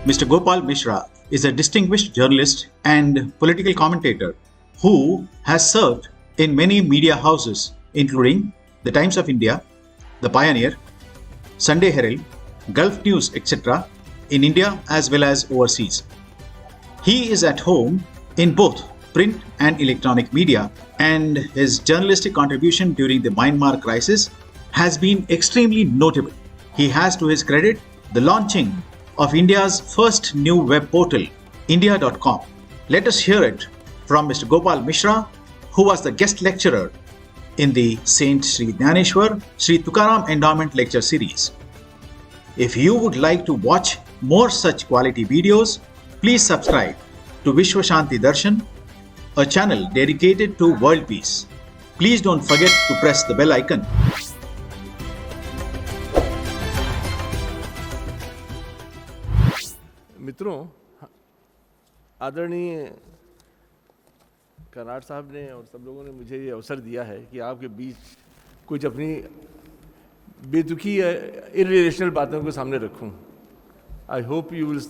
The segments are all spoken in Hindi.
Mr. Gopal Mishra is a distinguished journalist and political commentator who has served in many media houses, including The Times of India, The Pioneer, Sunday Herald, Gulf News, etc., in India as well as overseas. He is at home in both print and electronic media, and his journalistic contribution during the Myanmar crisis has been extremely notable. He has to his credit the launching of India's first new web portal, India.com. Let us hear it from Mr. Gopal Mishra, who was the guest lecturer in the Saint Sri Dnyaneshwar Sri Tukaram Endowment Lecture Series. If you would like to watch more such quality videos, please subscribe to Vishwa Shanti Darshan, a channel dedicated to world peace. Please don't forget to press the bell icon. मित्रों, आदरणीय कराड़ साहब ने और सब लोगों ने मुझे ये अवसर दिया है कि आपके बीच कुछ अपनी बेतुकी इर्रेशनल बातों को सामने रखूं। I hope you will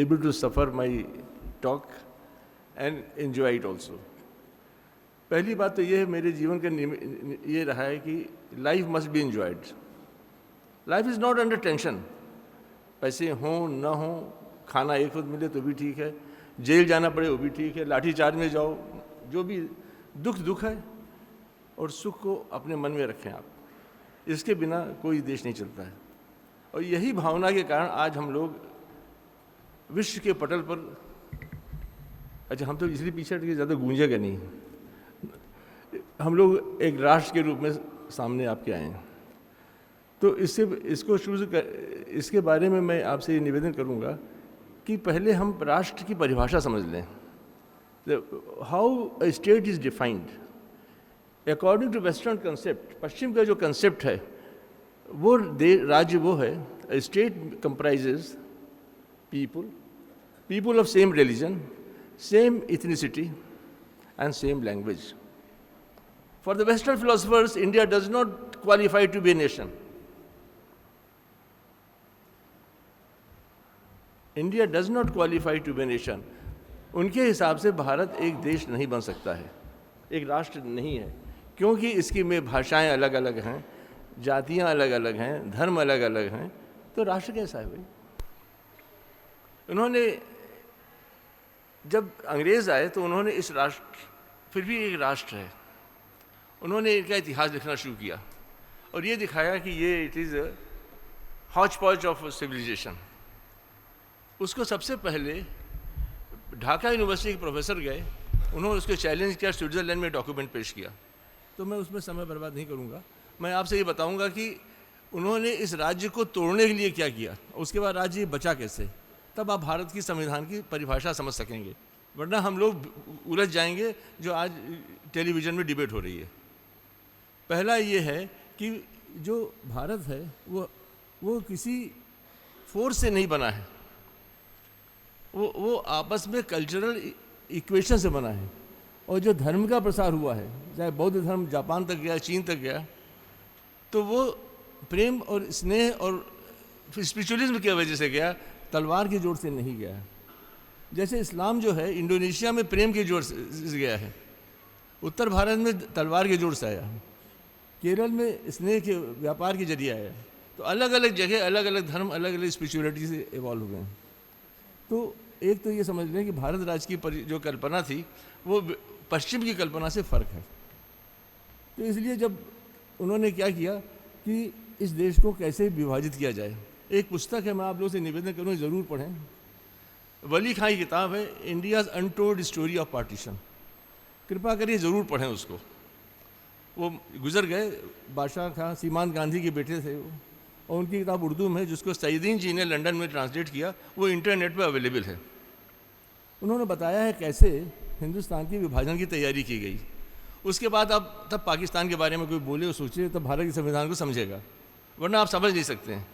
able to suffer my talk and enjoy it also. पहली बात तो ये है, मेरे जीवन का ये रहा है कि life must be enjoyed. Life is not under tension. पैसे हों न हों, खाना एक वक्त मिले तो भी ठीक है, जेल जाना पड़े वो भी ठीक है, लाठी चार्ज में जाओ, जो भी दुख है, और सुख को अपने मन में रखें आप। इसके बिना कोई देश नहीं चलता है। और यही भावना के कारण आज हम लोग विश्व के पटल पर, अच्छा हम तो इसलिए पीछे हट के ज़्यादा गूंजेगा नहीं, हम लोग एक राष्ट्र के रूप में सामने आपके आए हैं। तो इसके बारे में मैं आपसे ये निवेदन करूंगा कि पहले हम राष्ट्र की परिभाषा समझ लें। How a state is defined according to western concept. पश्चिम का जो कंसेप्ट है वो राज्य वो है, a state comprises people of same religion, same ethnicity and same language. For the Western philosophers, India does not qualify to be a nation. India does not qualify to be a nation. उनके हिसाब से भारत एक देश नहीं बन सकता है, एक राष्ट्र नहीं है, क्योंकि इसकी में भाषाएं अलग अलग हैं, जातियां अलग अलग हैं, धर्म अलग अलग हैं, तो राष्ट्र कैसा है भाई? उन्होंने जब अंग्रेज़ आए तो उन्होंने इस राष्ट्र, फिर भी एक राष्ट्र है, उन्होंने इनका इतिहास लिखना शुरू किया और ये दिखाया कि ये इट इज़ अ हॉच पॉच ऑफ सिविलाइजेशन। उसको सबसे पहले ढाका यूनिवर्सिटी के प्रोफेसर गए, उन्होंने उसको चैलेंज किया, स्विट्ज़रलैंड में डॉक्यूमेंट पेश किया। तो मैं उसमें समय बर्बाद नहीं करूँगा, मैं आपसे ये बताऊँगा कि उन्होंने इस राज्य को तोड़ने के लिए क्या किया, उसके बाद राज्य बचा कैसे, तब आप भारत की संविधान की परिभाषा समझ सकेंगे, वरना हम लोग उलझ जाएंगे जो आज टेलीविज़न में डिबेट हो रही है। पहला ये है कि जो भारत है वो किसी फोर्स से नहीं बना है, वो आपस में कल्चरल इक्वेशन से बना है। और जो धर्म का प्रसार हुआ है, चाहे बौद्ध धर्म जापान तक गया, चीन तक गया, तो वो प्रेम और स्नेह और स्पिरिचुअलिज्म की वजह से गया, तलवार की जोर से नहीं गया। जैसे इस्लाम जो है इंडोनेशिया में प्रेम की जोर से गया है, उत्तर भारत में तलवार के जोर से आया, केरल में स्नेह के व्यापार के जरिए आया। तो अलग अलग जगह अलग अलग धर्म अलग अलग स्पिरिचुअलिटी से इवॉल्व हो गए। तो एक तो ये समझ लें कि भारत राज्य की जो कल्पना थी वो पश्चिम की कल्पना से फ़र्क है। तो इसलिए जब उन्होंने क्या किया कि इस देश को कैसे विभाजित किया जाए, एक पुस्तक है, मैं आप लोगों से निवेदन करूँ ज़रूर पढ़ें। वली खां की किताब है, India's untold story of partition. कृपा करिए ज़रूर पढ़ें उसको। वो गुजर गए, बादशाह खां सीमांत गांधी के बेटे थे वो, और उनकी किताब उर्दू में, जिसको सईदीन जी ने लंदन में ट्रांसलेट किया, वो इंटरनेट पर अवेलेबल है। उन्होंने बताया है कैसे हिंदुस्तान की विभाजन की तैयारी की गई। उसके बाद आप तब पाकिस्तान के बारे में कोई बोले और सोचे तब भारत के संविधान को समझेगा, वरना आप समझ नहीं सकते हैं।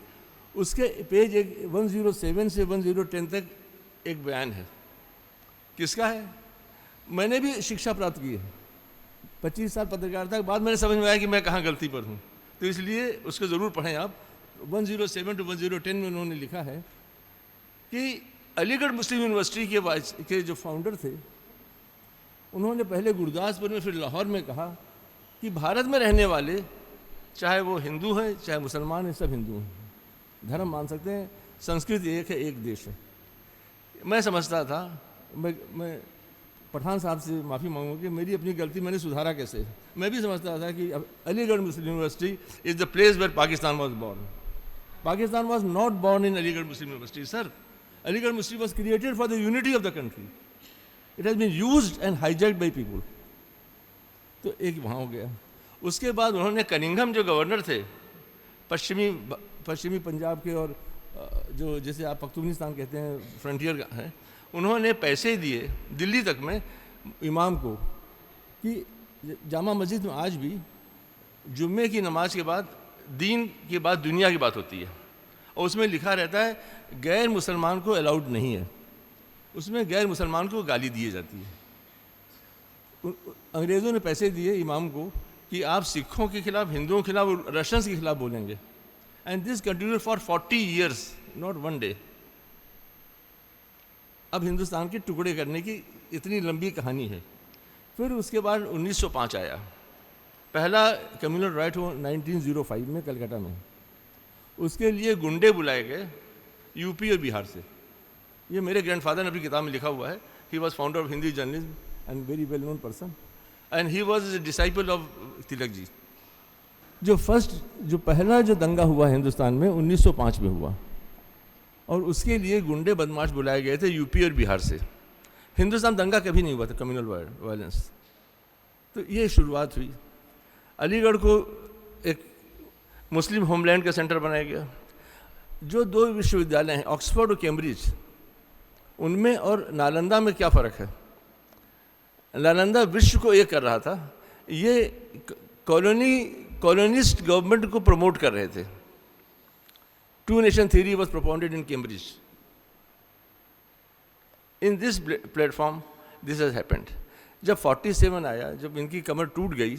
उसके पेज 107 से 1010 तक एक बयान है। किसका है? मैंने भी शिक्षा प्राप्त की है, 25 साल पत्रकारिता के बाद मैंने समझ में आया कि मैं कहाँ गलती पर हूँ, तो इसलिए उसको ज़रूर पढ़ें आप। 107 to 1010 में उन्होंने लिखा है कि अलीगढ़ मुस्लिम यूनिवर्सिटी के जो फाउंडर थे, उन्होंने पहले गुरदासपुर में फिर लाहौर में कहा कि भारत में रहने वाले चाहे वो हिंदू हैं चाहे मुसलमान हैं, सब हिंदू हैं, धर्म मान सकते हैं, संस्कृति एक है, एक देश है। मैं समझता था, मैं पठान साहब से माफ़ी मांगूंगा कि मेरी अपनी गलती मैंने सुधारा कैसे। मैं भी समझता था कि Aligarh Muslim University is the place where Pakistan was born. Pakistan was not born in Aligarh Muslim University sir. Aligarh Muslim was created for the unity of the country. It has been used and hijacked by people. तो एक वहाँ हो गया। उसके बाद उन्होंने कनिंघम जो गवर्नर थे पश्चिमी पंजाब के, और जो जैसे आप पख्तूनिस्तान कहते हैं, फ्रंटियर है, उन्होंने पैसे दिए दिल्ली तक में इमाम को कि जामा मस्जिद में आज भी जुम्मे की नमाज के बाद दीन के बाद दुनिया की बात होती है, और उसमें लिखा रहता है गैर मुसलमान को अलाउड नहीं है, उसमें गैर मुसलमान को गाली दी जाती है। अंग्रेज़ों ने पैसे दिए इमाम को कि आप सिखों के खिलाफ, हिंदुओं के खिलाफ, रशियंस के खिलाफ बोलेंगे। And this continued for 40 years, not one day. अब हिंदुस्तान के टुकड़े करने की इतनी लंबी कहानी है। फिर उसके बाद 1905 आया, पहला कम्युनल राइट हुआ 1905 में कलकत्ता में। उसके लिए गुंडे बुलाए गए यूपी और बिहार से। ये मेरे ग्रैंडफादर ने अपनी किताब में लिखा हुआ है। He was founder of Hindi journalism and very well known person, and he was a disciple of Tilak ji. जो पहला दंगा हुआ हिंदुस्तान में 1905 में हुआ, और उसके लिए गुंडे बदमाश बुलाए गए थे यूपी और बिहार से। हिंदुस्तान दंगा कभी नहीं हुआ था कम्युनल वायलेंस। तो ये शुरुआत हुई। अलीगढ़ को एक मुस्लिम होमलैंड का सेंटर बनाया गया। जो दो विश्वविद्यालय हैं, ऑक्सफोर्ड और कैम्ब्रिज, उनमें और नालंदा में क्या फ़र्क है? नालंदा विश्व को एक कर रहा था, ये कॉलोनिस्ट गवर्नमेंट को प्रमोट कर रहे थे। Two nation theory was propounded in Cambridge. In this platform, this has happened. जब 47 आया, जब इनकी कमर टूट गई,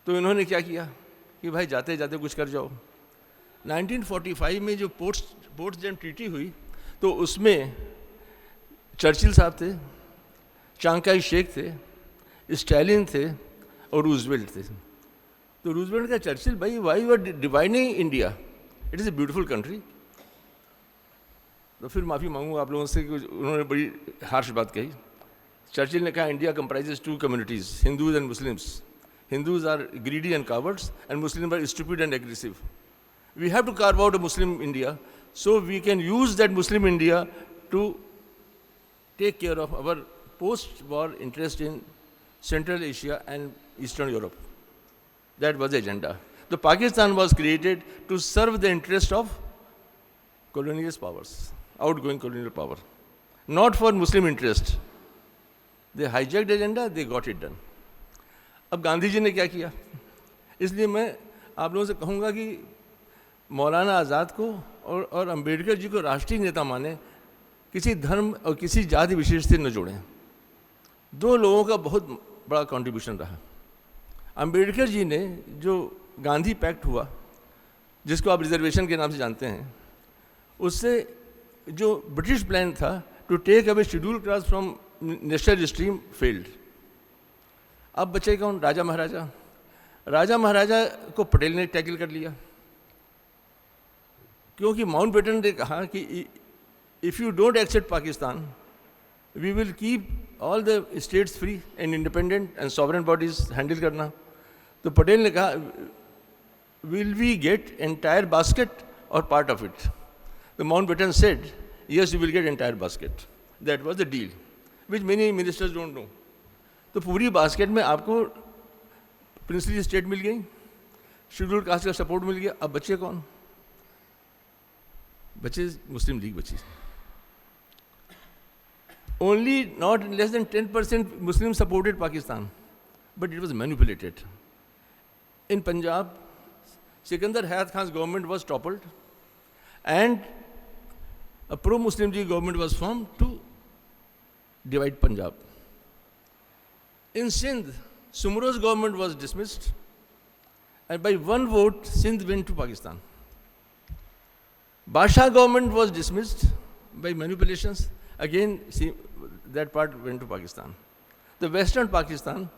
तो इन्होंने क्या किया कि भाई जाते जाते कुछ कर जाओ। 1945 में जो पोट्सडैम ट्रीटी हुई, तो उसमें चर्चिल साहब थे, चांग शेख थे, स्टालिन थे और रूजवेल्ट थे। तो रूजवेल्ट का चर्चिल, भाई why you are dividing India, it is a beautiful country. तो फिर माफ़ी मांगूंगा आप लोगों से कि उन्होंने बड़ी हार्श बात कही। चर्चिल ने कहा India comprises 2 communities, Hindus and Muslims. Hindus are greedy and cowards and Muslim are stupid and aggressive. We have to carve out a Muslim India, so we can use that Muslim India to take care of our post-war interest in Central Asia and Eastern Europe. That was the agenda. The Pakistan was created to serve the interest of colonial powers, outgoing colonial power, not for Muslim interest. They hijacked the agenda, they got it done. अब गांधी जी ने क्या किया? इसलिए मैं आप लोगों से कहूँगा कि मौलाना आज़ाद को और अंबेडकर जी को राष्ट्रीय नेता माने, किसी धर्म और किसी जाति विशेष से न जोड़ें। दो लोगों का बहुत बड़ा कंट्रीब्यूशन रहा। अंबेडकर जी ने जो गांधी पैक्ट हुआ, जिसको आप रिजर्वेशन के नाम से जानते हैं, उससे जो ब्रिटिश प्लान था to take away schedule caste from national stream failed. अब बचे कौन? राजा महाराजा। राजा महाराजा को पटेल ने टैकल कर लिया, क्योंकि माउंटबेटन ने कहा कि if you don't accept Pakistan, we will keep all the states free and independent and sovereign bodies handle करना। तो पटेल ने कहा will we get entire basket और पार्ट ऑफ इट? तो Mountbatten said yes, you will get entire basket. That was the deal which many ministers don't know. तो पूरी बास्केट में आपको प्रिंसली स्टेट मिल गई, शेड्यूल कास्ट का सपोर्ट मिल गया। अब बच्चे कौन? बच्चे मुस्लिम लीग बची। Only not less than 10% Muslims supported Pakistan, but it was manipulated. In Punjab, Sikandar Hayat Khan's government was toppled, and a pro-Muslim government was formed to divide Punjab. In Sindh, Sumro's government was dismissed, and by one vote, Sindh went to Pakistan. Basha government was dismissed by manipulations. Again, see, that part went to Pakistan. The Western Pakistan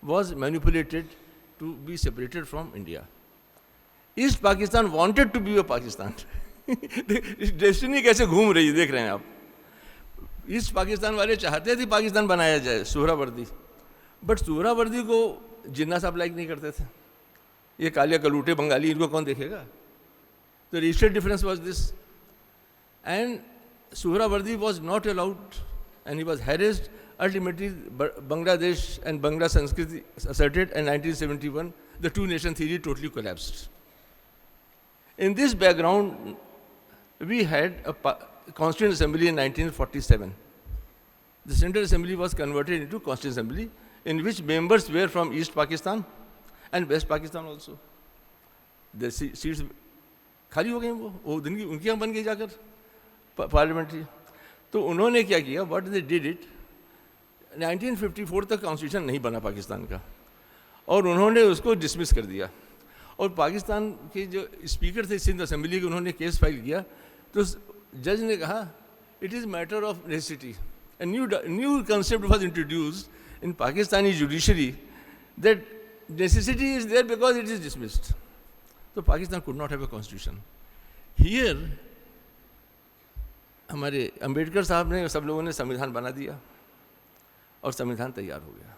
was manipulated to be separated from India. East Pakistan wanted to be a Pakistan. Destiny कैसे घूम रही है देख रहे हैं आप. ईस्ट पाकिस्तान वाले चाहते थे पाकिस्तान बनाया जाए, सुहरावर्दी, बट सुहरावर्दी को जिन्ना साहब लाइक नहीं करते थे. ये काले कलूटे बंगाली, इनको कौन देखेगा? The racial difference was this. And Suhrawardi was not allowed and he was harassed. Ultimately, Bangladesh and Bangla Sanskriti asserted, and 1971, the two-nation theory totally collapsed. In this background, we had a Constituent Assembly in 1947. The Central Assembly was converted into Constituent Assembly, in which members were from East Pakistan and West Pakistan also. The seats खाली हो गए, वो दिन की उनकी यहाँ बन गई जाकर पार्लियामेंट्री. तो उन्होंने क्या किया, व्हाट दे डिड इट, 1954 तक कॉन्स्टिट्यूशन नहीं बना पाकिस्तान का, और उन्होंने उसको डिसमिस कर दिया. और पाकिस्तान के जो स्पीकर थे सिंध असेंबली के, उन्होंने केस फाइल किया, तो जज ने कहा it is matter of necessity. A new concept was introduced in Pakistani judiciary that necessity is there because it is dismissed. तो Pakistan could not have a constitution. Here हमारे अंबेडकर साहब ने, सब लोगों ने संविधान बना दिया और संविधान तैयार हो गया.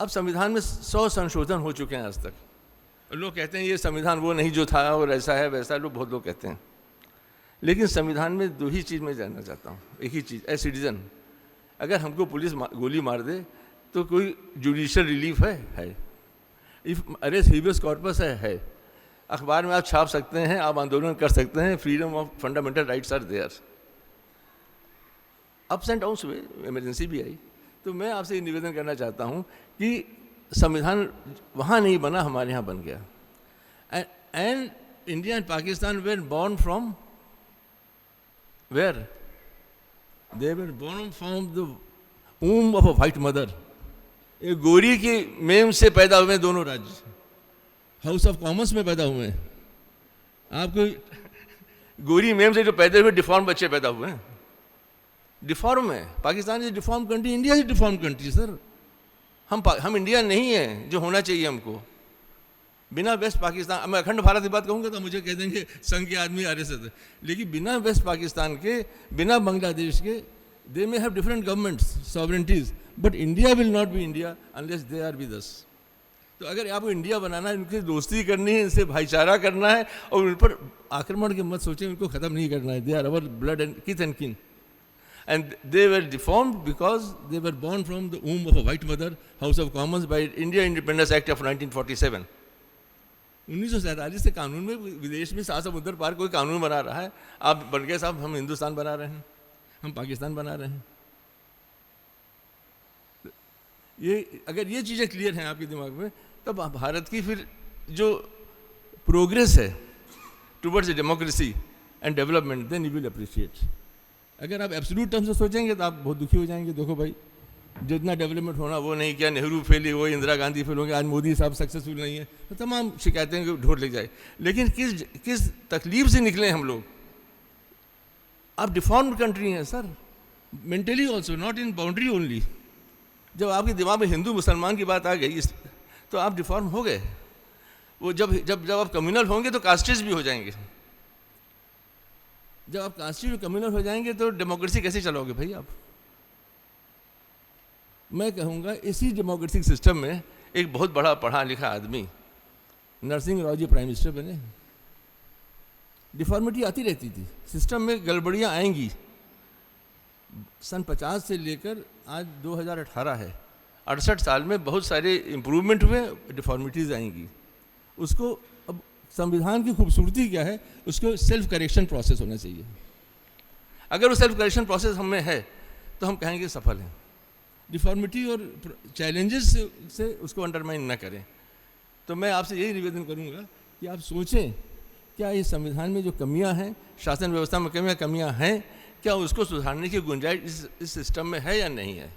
अब संविधान में 100 संशोधन हो चुके हैं आज तक. लोग कहते हैं ये संविधान वो नहीं जो था और ऐसा है वैसा, लोग बहुत लोग कहते हैं. लेकिन संविधान में दो ही चीज़ मैं जानना चाहता हूँ, एक ही चीज़. ए सिटीजन, अगर हमको पुलिस गोली मार दे तो कोई जुडिशियल रिलीफ है. इफ अरेस्ट हेबियस कॉर्पस है. अखबार में आप छाप सकते हैं, आप आंदोलन कर सकते हैं, freedom of fundamental rights are there. Ups and downs हुए, इमरजेंसी भी आई. तो मैं आपसे निवेदन करना चाहता हूँ कि संविधान वहाँ नहीं बना, हमारे यहाँ बन गया. And India and Pakistan were born from where? They were born from the womb of a white mother. एक गोरी की मेम से पैदा हुए दोनों राज्य, हाउस ऑफ कॉमन्स में पैदा हुए हैं. आपको गोरी मेम से जो पैदा हुए डिफॉर्म बच्चे पैदा हुए हैं. डिफॉर्म है. Pakistan is deform country, India is deform country. Sir हम इंडिया नहीं है जो होना चाहिए हमको. बिना वेस्ट पाकिस्तान, मैं अखंड भारत की बात कहूँगा तो मुझे कह देंगे संघ के आदमी आरएसएस है. लेकिन बिना वेस्ट पाकिस्तान के, बिना बांग्लादेश के, they may have different governments, sovereignties, but India will not be India unless they are with us. तो अगर आपको इंडिया बनाना है, इनकी दोस्ती करनी है, इनसे भाईचारा करना है, और उन पर आक्रमण के मत सोचें, उनको ख़त्म नहीं करना है. They are our blood and kith and kin. And they were deformed because they were born from the womb of a white mother, House of Commons, by India Independence Act of 1947. 1947 से कानून में, विदेश में 7 समुद्र पार कोई कानून बना रहा है. आप बन गए साहब, हम हिंदुस्तान बना रहे हैं, हम पाकिस्तान बना रहे हैं. ये अगर ये चीज़ें क्लियर हैं आपके दिमाग में, तब भारत की फिर जो प्रोग्रेस है towards democracy and development, then you will appreciate. अगर आप एब्सोल्यूट टर्म से सोचेंगे तो आप बहुत दुखी हो जाएंगे. देखो भाई, जितना डेवलपमेंट होना वो नहीं किया, नेहरू फेल हुए, इंदिरा गांधी फेल हो गए, आज मोदी साहब सक्सेसफुल नहीं है, तो तमाम शिकायतें ढोर ले जाए. लेकिन किस तकलीफ से निकले हम लोग. आप डिफॉर्म्ड कंट्री हैं sir, mentally also, not in boundary only. जब आपके दिमाग में हिंदू मुसलमान की बात आ गई तो आप डिफॉर्म हो गए. वो जब आप कम्युनल होंगे तो कास्टिस्ट भी हो जाएंगे. जब आप कांस्टिट्यूशन कम्युनल हो जाएंगे तो डेमोक्रेसी कैसे चलाओगे भाई आप? मैं कहूँगा इसी डेमोक्रेटिक सिस्टम में एक बहुत बड़ा पढ़ा लिखा आदमी नरसिंह राव जी प्राइम मिनिस्टर बने. डिफॉर्मिटी आती रहती थी, सिस्टम में गड़बड़ियाँ आएंगी. सन 50 से लेकर आज 2018 है, 68 साल में बहुत सारे इम्प्रूवमेंट हुए, डिफॉर्मिटीज़ आएंगी. उसको अब संविधान की खूबसूरती क्या है, उसको सेल्फ करेक्शन प्रोसेस होना चाहिए. अगर वो सेल्फ करेक्शन प्रोसेस हमें है तो हम कहेंगे सफल हैं. डिफॉर्मिटी और चैलेंजेस से उसको अंडरमाइन ना करें. तो मैं आपसे यही निवेदन करूंगा कि आप सोचें, क्या ये संविधान में जो कमियां हैं, शासन व्यवस्था में कमियां हैं, क्या उसको सुधारने की गुंजाइश इस सिस्टम में है या नहीं है.